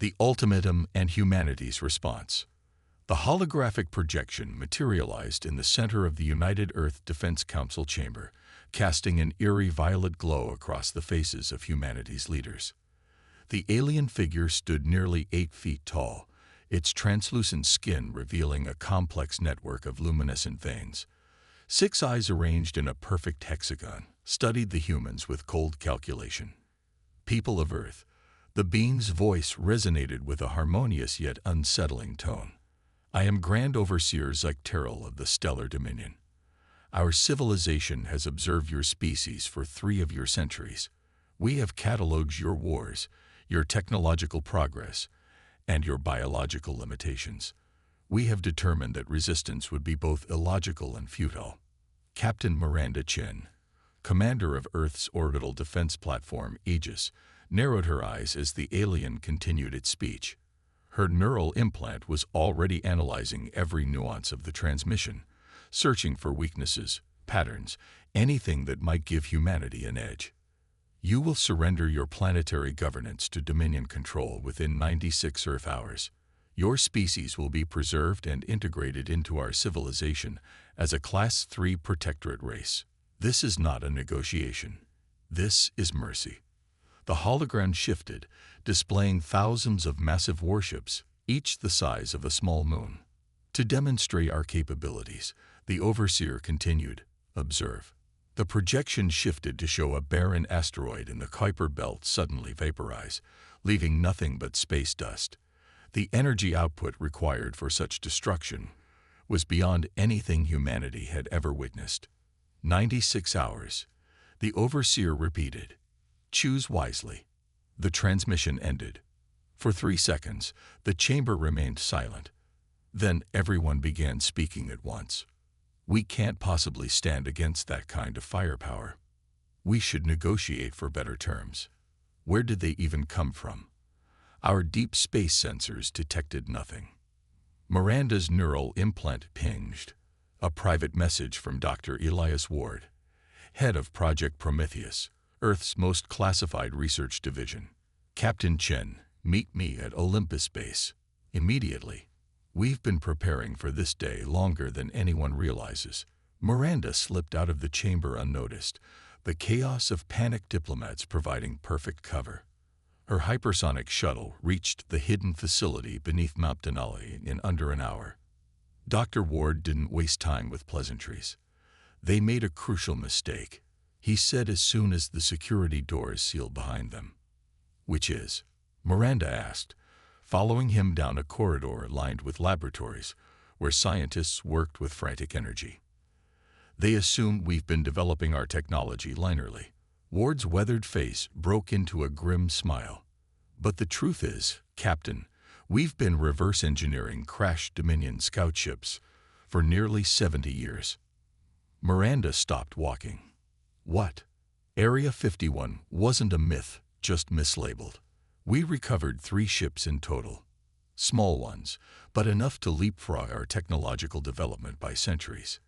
The ultimatum and humanity's response. The holographic projection materialized in the center of the United Earth Defense Council chamber, casting an eerie violet glow across the faces of humanity's leaders. The alien figure stood nearly 8 feet tall, its translucent skin revealing a complex network of luminescent veins. 6 eyes arranged in a perfect hexagon studied the humans with cold calculation. People of Earth, the being's voice resonated with a harmonious yet unsettling tone. I am Grand Overseer Zycteril of the Stellar Dominion. Our civilization has observed your species for 3 of your centuries. We have catalogued your wars, your technological progress, and your biological limitations. We have determined that resistance would be both illogical and futile. Captain Miranda Chen, commander of Earth's orbital defense platform Aegis, narrowed her eyes as the alien continued its speech. Her neural implant was already analyzing every nuance of the transmission, searching for weaknesses, patterns, anything that might give humanity an edge. You will surrender your planetary governance to Dominion control within 96 Earth hours. Your species will be preserved and integrated into our civilization as a Class 3 protectorate race. This is not a negotiation. This is mercy. The hologram shifted, displaying thousands of massive warships, each the size of a small moon. To demonstrate our capabilities, the Overseer continued, observe. The projection shifted to show a barren asteroid in the Kuiper Belt suddenly vaporize, leaving nothing but space dust. The energy output required for such destruction was beyond anything humanity had ever witnessed. 96 hours. The Overseer repeated. Choose wisely. The transmission ended. For 3 seconds, the chamber remained silent. Then everyone began speaking at once. We can't possibly stand against that kind of firepower. We should negotiate for better terms. Where did they even come from? Our deep space sensors detected nothing. Miranda's neural implant pinged. A private message from Dr. Elias Ward, head of Project Prometheus, Earth's most classified research division. Captain Chen, meet me at Olympus Base. Immediately. We've been preparing for this day longer than anyone realizes. Miranda slipped out of the chamber unnoticed, the chaos of panicked diplomats providing perfect cover. Her hypersonic shuttle reached the hidden facility beneath Mount Denali in under an hour. Dr. Ward didn't waste time with pleasantries. They made a crucial mistake, he said as soon as the security doors sealed behind them. Which is? Miranda asked, following him down a corridor lined with laboratories where scientists worked with frantic energy. They assume we've been developing our technology linearly. Ward's weathered face broke into a grim smile. But the truth is, Captain, we've been reverse engineering crashed Dominion scout ships for nearly 70 years. Miranda stopped walking. What? Area 51 wasn't a myth, just mislabeled. We recovered 3 ships in total. Small ones, but enough to leapfrog our technological development by centuries.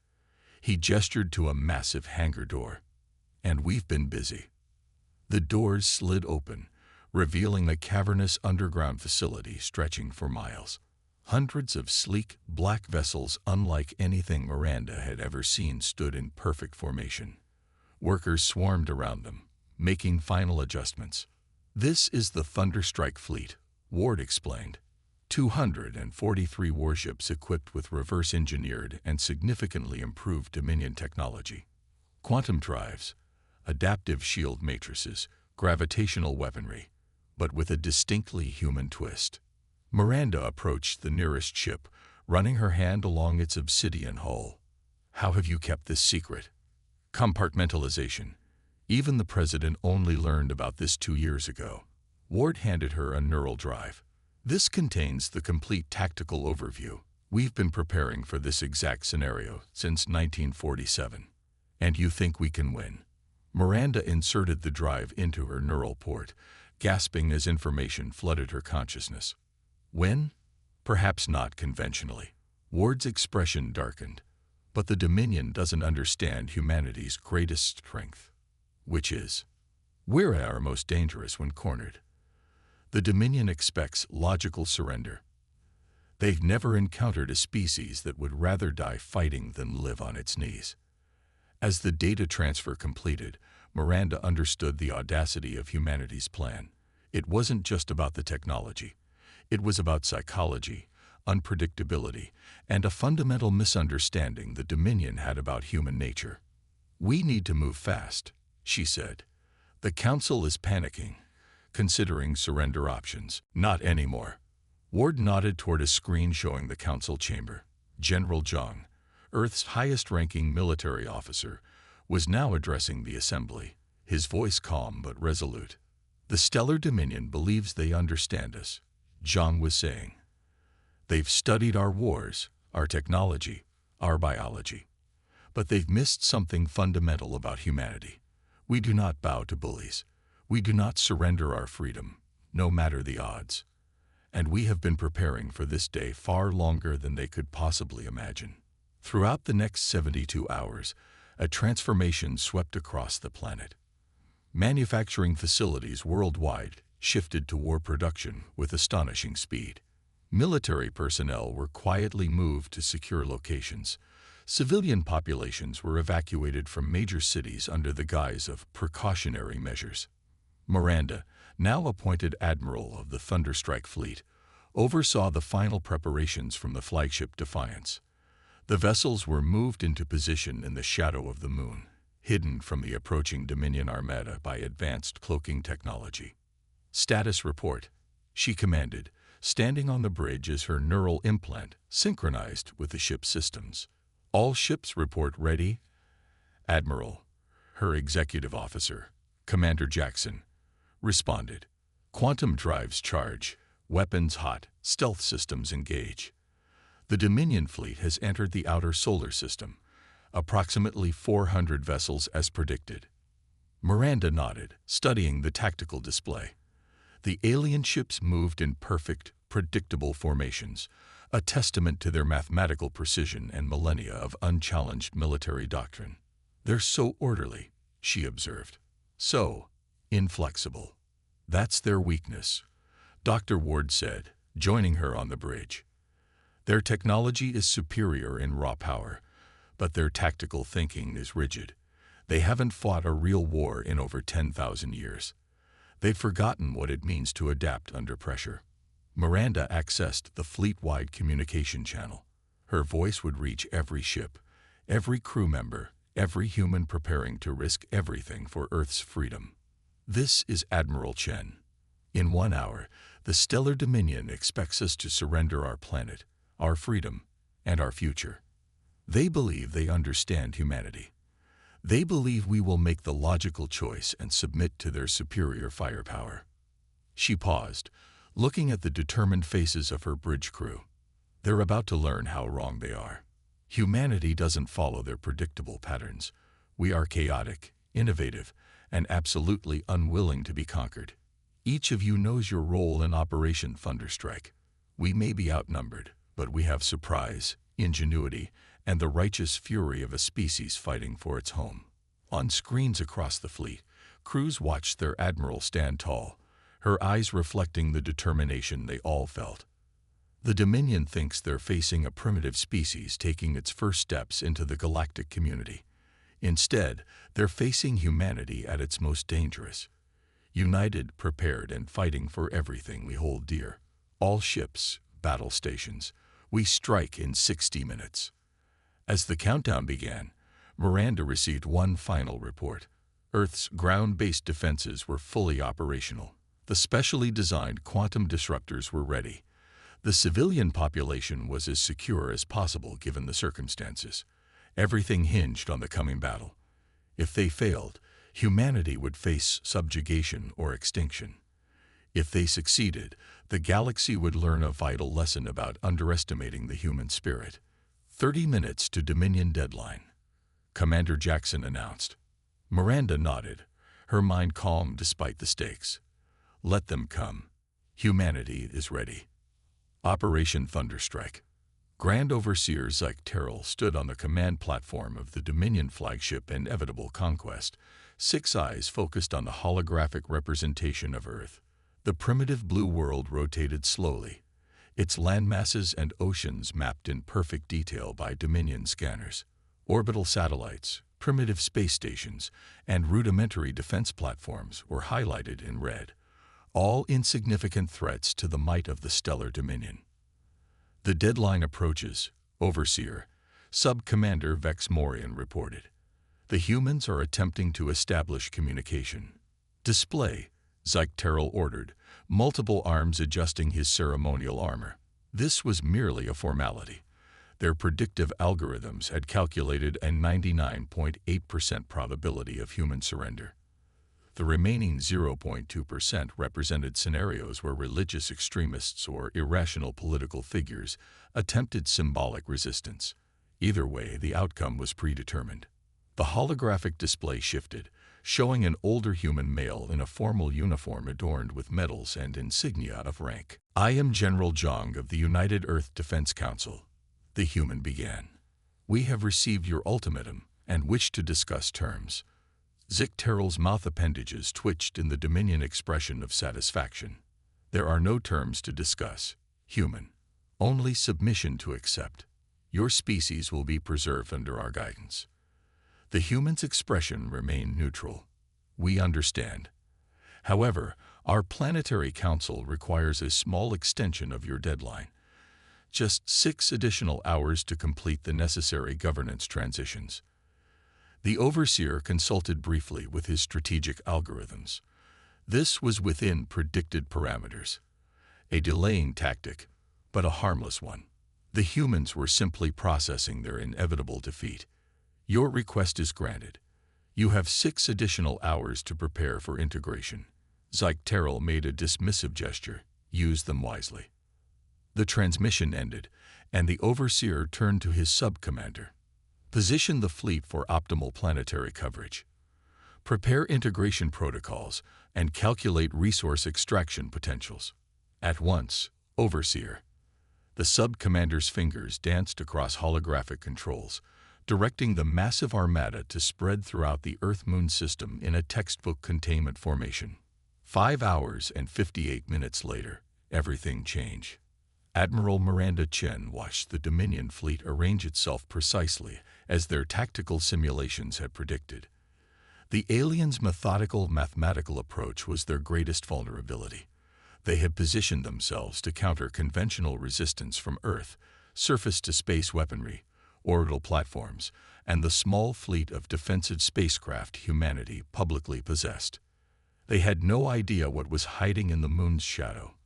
He gestured to a massive hangar door. And we've been busy. The doors slid open, revealing a cavernous underground facility stretching for miles. Hundreds of sleek, black vessels unlike anything Miranda had ever seen stood in perfect formation. Workers swarmed around them, making final adjustments. This is the Thunderstrike fleet, Ward explained. 243 warships equipped with reverse-engineered and significantly improved Dominion technology. Quantum drives, adaptive shield matrices, gravitational weaponry, but with a distinctly human twist. Miranda approached the nearest ship, running her hand along its obsidian hull. How have you kept this secret? Compartmentalization. Even the president only learned about this 2 years ago. Ward handed her a neural drive. This contains the complete tactical overview. We've been preparing for this exact scenario since 1947. And you think we can win? Miranda inserted the drive into her neural port, gasping as information flooded her consciousness. Win? Perhaps not conventionally. Ward's expression darkened. But the Dominion doesn't understand humanity's greatest strength. Which is? We're at our most dangerous when cornered. The Dominion expects logical surrender. They've never encountered a species that would rather die fighting than live on its knees. As the data transfer completed, Miranda understood the audacity of humanity's plan. It wasn't just about the technology. It was about psychology, unpredictability, and a fundamental misunderstanding the Dominion had about human nature. "We need to move fast," she said. "The Council is panicking, considering surrender options." "Not anymore." Ward nodded toward a screen showing the Council chamber. General Zhang, Earth's highest-ranking military officer, was now addressing the assembly, his voice calm but resolute. "The Stellar Dominion believes they understand us," Zhang was saying. "They've studied our wars, our technology, our biology. But they've missed something fundamental about humanity. We do not bow to bullies. We do not surrender our freedom, no matter the odds. And we have been preparing for this day far longer than they could possibly imagine." Throughout the next 72 hours, a transformation swept across the planet. Manufacturing facilities worldwide shifted to war production with astonishing speed. Military personnel were quietly moved to secure locations. Civilian populations were evacuated from major cities under the guise of precautionary measures. Miranda, now appointed Admiral of the Thunderstrike Fleet, oversaw the final preparations from the flagship Defiance. The vessels were moved into position in the shadow of the moon, hidden from the approaching Dominion Armada by advanced cloaking technology. "Status report," she commanded, standing on the bridge as her neural implant synchronized with the ship's systems. "All ships report ready." "Admiral," her executive officer, Commander Jackson, responded. "Quantum drives charge, weapons hot, stealth systems engage." The Dominion fleet has entered the outer solar system, approximately 400 vessels as predicted. Miranda nodded, studying the tactical display. The alien ships moved in perfect, predictable formations, a testament to their mathematical precision and millennia of unchallenged military doctrine. "They're so orderly," she observed. "So inflexible." "That's their weakness," Dr. Ward said, joining her on the bridge. "Their technology is superior in raw power, but their tactical thinking is rigid. They haven't fought a real war in over 10,000 years. They've forgotten what it means to adapt under pressure." Miranda accessed the fleet-wide communication channel. Her voice would reach every ship, every crew member, every human preparing to risk everything for Earth's freedom. "This is Admiral Chen. In 1 hour, the Stellar Dominion expects us to surrender our planet, our freedom, and our future. They believe they understand humanity. They believe we will make the logical choice and submit to their superior firepower." She paused, looking at the determined faces of her bridge crew. They're about to learn how wrong they are. Humanity doesn't follow their predictable patterns. We are chaotic, innovative, and absolutely unwilling to be conquered. Each of you knows your role in Operation Thunderstrike. We may be outnumbered, but we have surprise, ingenuity, and the righteous fury of a species fighting for its home. On screens across the fleet, crews watched their admiral stand tall, her eyes reflecting the determination they all felt. The Dominion thinks they're facing a primitive species taking its first steps into the galactic community. Instead, they're facing humanity at its most dangerous. United, prepared, and fighting for everything we hold dear. All ships, battle stations. We strike in 60 minutes. As the countdown began, Miranda received one final report. Earth's ground-based defenses were fully operational. The specially designed quantum disruptors were ready. The civilian population was as secure as possible given the circumstances. Everything hinged on the coming battle. If they failed, humanity would face subjugation or extinction. If they succeeded, the galaxy would learn a vital lesson about underestimating the human spirit. 30 minutes to Dominion deadline, Commander Jackson announced. Miranda nodded, her mind calm despite the stakes. Let them come. Humanity is ready. Operation Thunderstrike. Grand Overseer Zyke Terrell stood on the command platform of the Dominion flagship Inevitable Conquest, 6 eyes focused on the holographic representation of Earth. The primitive blue world rotated slowly, its landmasses and oceans mapped in perfect detail by Dominion scanners. Orbital satellites, primitive space stations, and rudimentary defense platforms were highlighted in red, all insignificant threats to the might of the stellar Dominion. The deadline approaches, Overseer, Sub-Commander Vex Morian reported. The humans are attempting to establish communication. Display, Zycteril ordered, multiple arms adjusting his ceremonial armor. This was merely a formality. Their predictive algorithms had calculated a 99.8% probability of human surrender. The remaining 0.2% represented scenarios where religious extremists or irrational political figures attempted symbolic resistance. Either way, the outcome was predetermined. The holographic display shifted, showing an older human male in a formal uniform adorned with medals and insignia of rank. "I am General Zhang of the United Earth Defense Council," the human began. "We have received your ultimatum and wish to discuss terms." Zycteril's mouth appendages twitched in the Dominion expression of satisfaction. "There are no terms to discuss, human. Only submission to accept. Your species will be preserved under our guidance." The human's expression remained neutral. "We understand. However, our planetary council requires a small extension of your deadline. Just 6 additional hours to complete the necessary governance transitions." The Overseer consulted briefly with his strategic algorithms. This was within predicted parameters. A delaying tactic, but a harmless one. The humans were simply processing their inevitable defeat. "Your request is granted. You have 6 additional hours to prepare for integration." Zycteril made a dismissive gesture. "Use them wisely." The transmission ended, and the Overseer turned to his sub-commander. "Position the fleet for optimal planetary coverage. Prepare integration protocols and calculate resource extraction potentials. At once, Overseer." The sub-commander's fingers danced across holographic controls, directing the massive armada to spread throughout the Earth-Moon system in a textbook containment formation. 5 hours and 58 minutes later, everything changed. Admiral Miranda Chen watched the Dominion fleet arrange itself precisely as their tactical simulations had predicted. The aliens' methodical mathematical approach was their greatest vulnerability. They had positioned themselves to counter conventional resistance from Earth, surface-to-space weaponry, orbital platforms, and the small fleet of defensive spacecraft humanity publicly possessed. They had no idea what was hiding in the moon's shadow.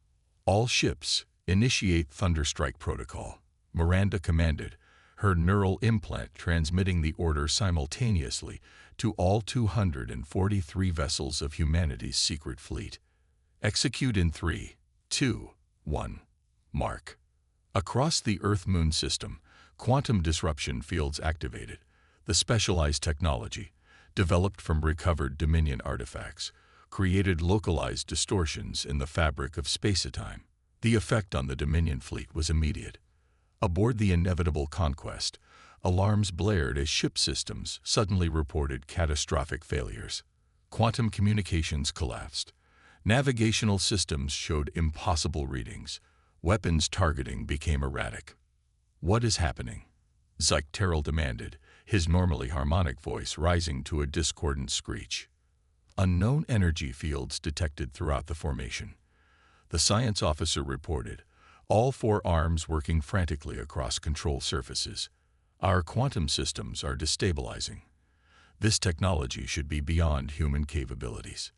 "All ships, initiate Thunderstrike protocol," Miranda commanded, her neural implant transmitting the order simultaneously to all 243 vessels of humanity's secret fleet. "Execute in 3, 2, 1, mark." Across the Earth-Moon system, quantum disruption fields activated, the specialized technology, developed from recovered Dominion artifacts, created localized distortions in the fabric of space-time. The effect on the Dominion fleet was immediate. Aboard the inevitable Conquest, alarms blared as ship systems suddenly reported catastrophic failures. Quantum communications collapsed. Navigational systems showed impossible readings. Weapons targeting became erratic. "What is happening?" Zycteril demanded, his normally harmonic voice rising to a discordant screech. "Unknown energy fields detected throughout the formation," the science officer reported, all 4 arms working frantically across control surfaces. "Our quantum systems are destabilizing. This technology should be beyond human capabilities."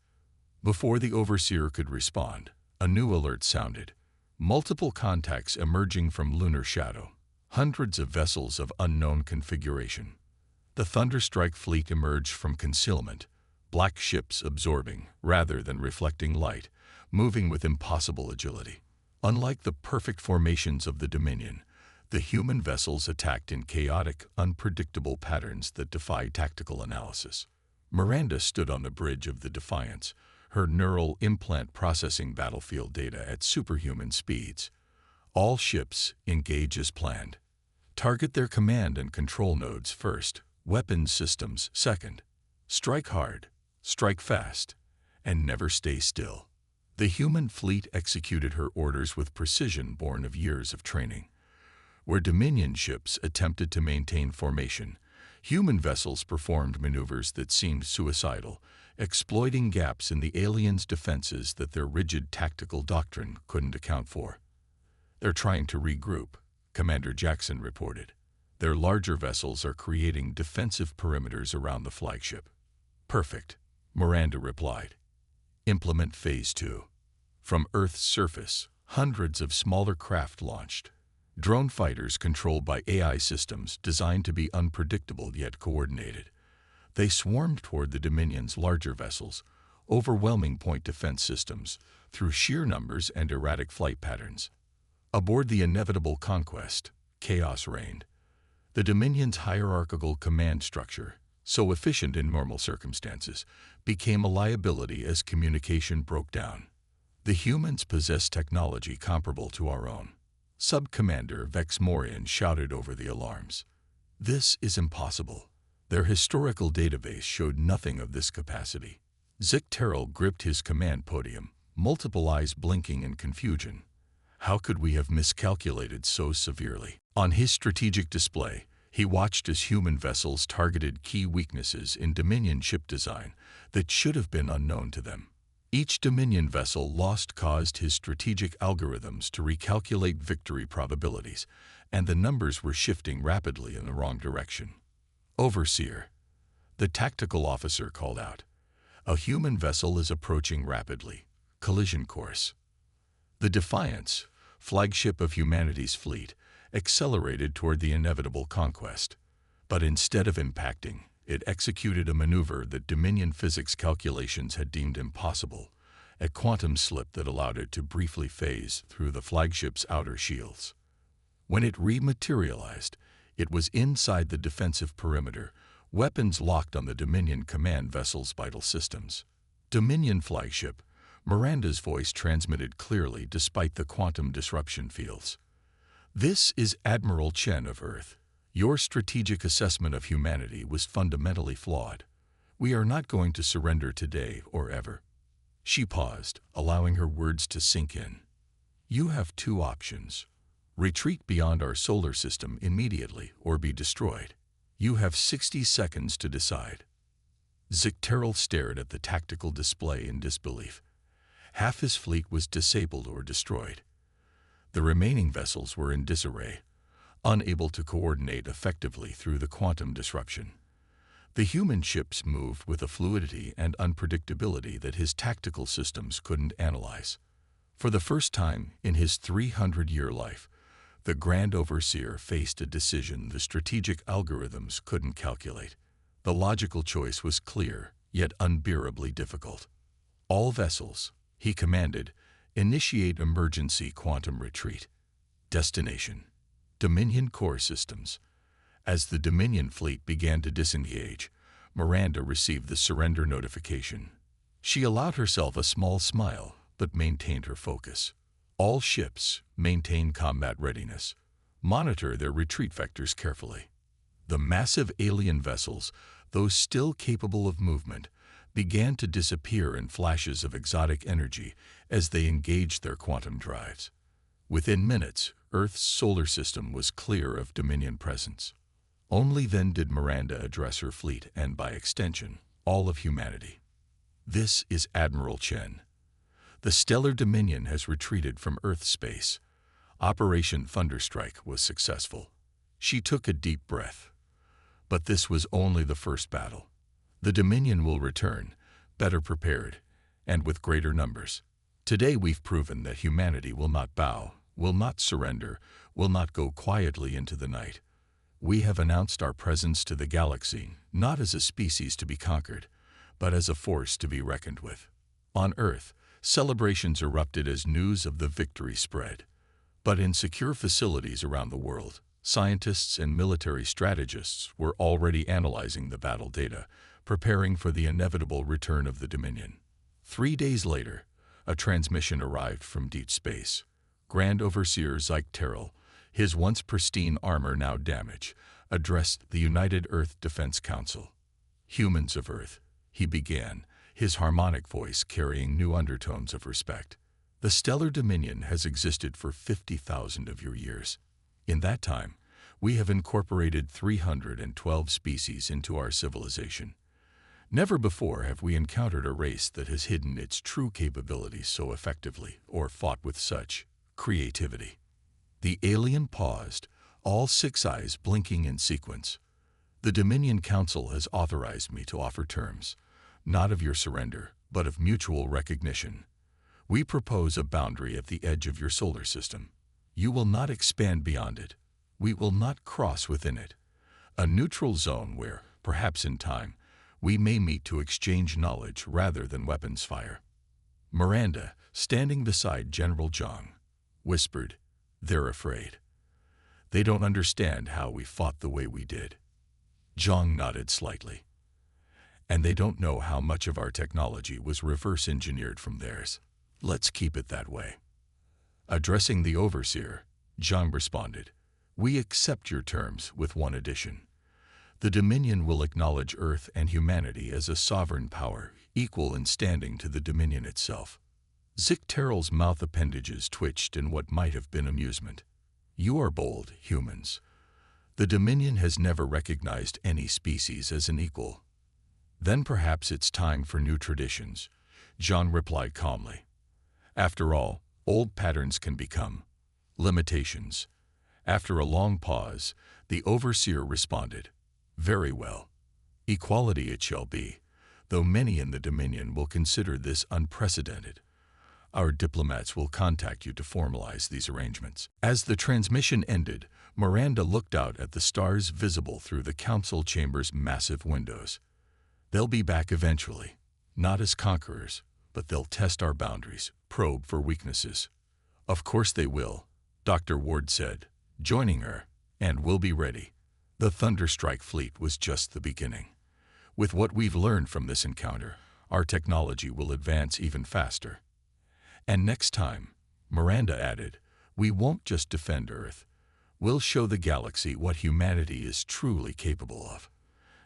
Before the Overseer could respond, a new alert sounded. Multiple contacts emerging from lunar shadow. Hundreds of vessels of unknown configuration. The Thunderstrike fleet emerged from concealment, black ships absorbing, rather than reflecting light, moving with impossible agility. Unlike the perfect formations of the Dominion, the human vessels attacked in chaotic, unpredictable patterns that defy tactical analysis. Miranda stood on the bridge of the Defiance, her neural implant processing battlefield data at superhuman speeds. "All ships, engage as planned. Target their command and control nodes first, weapons systems second. Strike hard, strike fast, and never stay still." The human fleet executed her orders with precision born of years of training. Where Dominion ships attempted to maintain formation, human vessels performed maneuvers that seemed suicidal, exploiting gaps in the aliens' defenses that their rigid tactical doctrine couldn't account for. "They're trying to regroup," Commander Jackson reported. "Their larger vessels are creating defensive perimeters around the flagship." "Perfect," Miranda replied. "Implement Phase 2. From Earth's surface, hundreds of smaller craft launched. Drone fighters controlled by AI systems designed to be unpredictable yet coordinated. They swarmed toward the Dominion's larger vessels, overwhelming point defense systems through sheer numbers and erratic flight patterns. Aboard the inevitable Conquest, chaos reigned. The Dominion's hierarchical command structure, so efficient in normal circumstances, became a liability as communication broke down. The humans possessed technology comparable to our own. Sub-Commander Vex Morian shouted over the alarms. "This is impossible." Their historical database showed nothing of this capacity. Zik Terrell gripped his command podium, multiple eyes blinking in confusion. How could we have miscalculated so severely? On his strategic display, he watched as human vessels targeted key weaknesses in Dominion ship design that should have been unknown to them. Each Dominion vessel lost caused his strategic algorithms to recalculate victory probabilities, and the numbers were shifting rapidly in the wrong direction. "Overseer," the tactical officer called out. "A human vessel is approaching rapidly. Collision course." The Defiance, flagship of humanity's fleet, accelerated toward the inevitable Conquest. But instead of impacting, it executed a maneuver that Dominion physics calculations had deemed impossible, a quantum slip that allowed it to briefly phase through the flagship's outer shields. When it rematerialized, it was inside the defensive perimeter, weapons locked on the Dominion command vessel's vital systems. "Dominion flagship," Miranda's voice transmitted clearly despite the quantum disruption fields. "This is Admiral Chen of Earth. Your strategic assessment of humanity was fundamentally flawed. We are not going to surrender today or ever." She paused, allowing her words to sink in. "You have two options. Retreat beyond our solar system immediately or be destroyed. You have 60 seconds to decide." Zik Terrell stared at the tactical display in disbelief. Half his fleet was disabled or destroyed. The remaining vessels were in disarray, unable to coordinate effectively through the quantum disruption. The human ships moved with a fluidity and unpredictability that his tactical systems couldn't analyze. For the first time in his 300-year life, the Grand Overseer faced a decision the strategic algorithms couldn't calculate. The logical choice was clear, yet unbearably difficult. "All vessels," he commanded, "initiate emergency quantum retreat. Destination: Dominion core systems." As the Dominion fleet began to disengage, Miranda received the surrender notification. She allowed herself a small smile, but maintained her focus. "All ships, maintain combat readiness. Monitor their retreat vectors carefully." The massive alien vessels, those still capable of movement, began to disappear in flashes of exotic energy as they engaged their quantum drives. Within minutes, Earth's solar system was clear of Dominion presence. Only then did Miranda address her fleet and, by extension, all of humanity. "This is Admiral Chen. The Stellar Dominion has retreated from Earth space. Operation Thunderstrike was successful." She took a deep breath. But this was only the first battle. The Dominion will return, better prepared, and with greater numbers. Today we've proven that humanity will not bow, will not surrender, will not go quietly into the night. We have announced our presence to the galaxy, not as a species to be conquered, but as a force to be reckoned with. On Earth, celebrations erupted as news of the victory spread. But in secure facilities around the world, scientists and military strategists were already analyzing the battle data, preparing for the inevitable return of the Dominion. 3 days later, a transmission arrived from deep space. Grand Overseer Zik Terrell, his once pristine armor now damaged, addressed the United Earth Defense Council. "Humans of Earth," he began, his harmonic voice carrying new undertones of respect. The stellar dominion has existed for 50,000 of your years. In that time, we have incorporated 312 species into our civilization. Never before have we encountered a race that has hidden its true capabilities so effectively or fought with such creativity. The alien paused, all six eyes blinking in sequence. The Dominion Council has authorized me to offer terms, not of your surrender, but of mutual recognition. We propose a boundary at the edge of your solar system. You will not expand beyond it. We will not cross within it. A neutral zone where, perhaps in time, we may meet to exchange knowledge rather than weapons fire. Miranda, standing beside General Zhang, whispered, "They're afraid. They don't understand how we fought the way we did." Zhang nodded slightly. "And they don't know how much of our technology was reverse-engineered from theirs. Let's keep it that way." Addressing the overseer, Zhang responded, "We accept your terms with one addition. The Dominion will acknowledge Earth and humanity as a sovereign power, equal in standing to the Dominion itself." Zicteral's mouth appendages twitched in what might have been amusement. "You are bold, humans. The Dominion has never recognized any species as an equal." "Then perhaps it's time for new traditions," Zhang replied calmly. "After all, old patterns can become limitations." After a long pause, the overseer responded, "Very well. Equality it shall be, though many in the Dominion will consider this unprecedented. Our diplomats will contact you to formalize these arrangements." As the transmission ended, Miranda looked out at the stars visible through the council chamber's massive windows. "They'll be back eventually, not as conquerors, but they'll test our boundaries, probe for weaknesses." "Of course they will," Dr. Ward said, joining her, "and we'll be ready." The Thunderstrike fleet was just the beginning. With what we've learned from this encounter, our technology will advance even faster. "And next time," Miranda added, "we won't just defend Earth. We'll show the galaxy what humanity is truly capable of.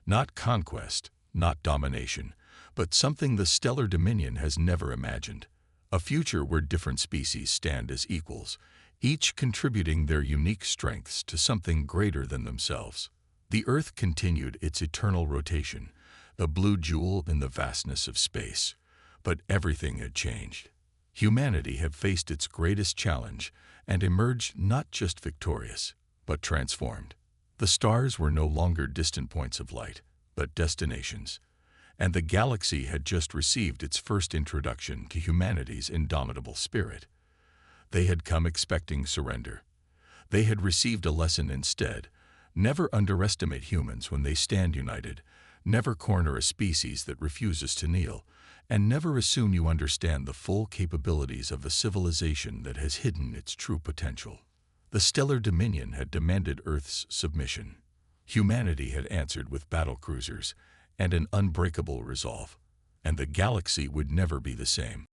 Not conquest, not domination, but something the Stellar Dominion has never imagined. A future where different species stand as equals, each contributing their unique strengths to something greater than themselves." The Earth continued its eternal rotation, a blue jewel in the vastness of space. But everything had changed. Humanity had faced its greatest challenge and emerged not just victorious, but transformed. The stars were no longer distant points of light, but destinations. And the galaxy had just received its first introduction to humanity's indomitable spirit. They had come expecting surrender. They had received a lesson instead: never underestimate humans when they stand united, never corner a species that refuses to kneel, and never assume you understand the full capabilities of a civilization that has hidden its true potential. The Stellar Dominion had demanded Earth's submission. Humanity had answered with battlecruisers and an unbreakable resolve, and the galaxy would never be the same.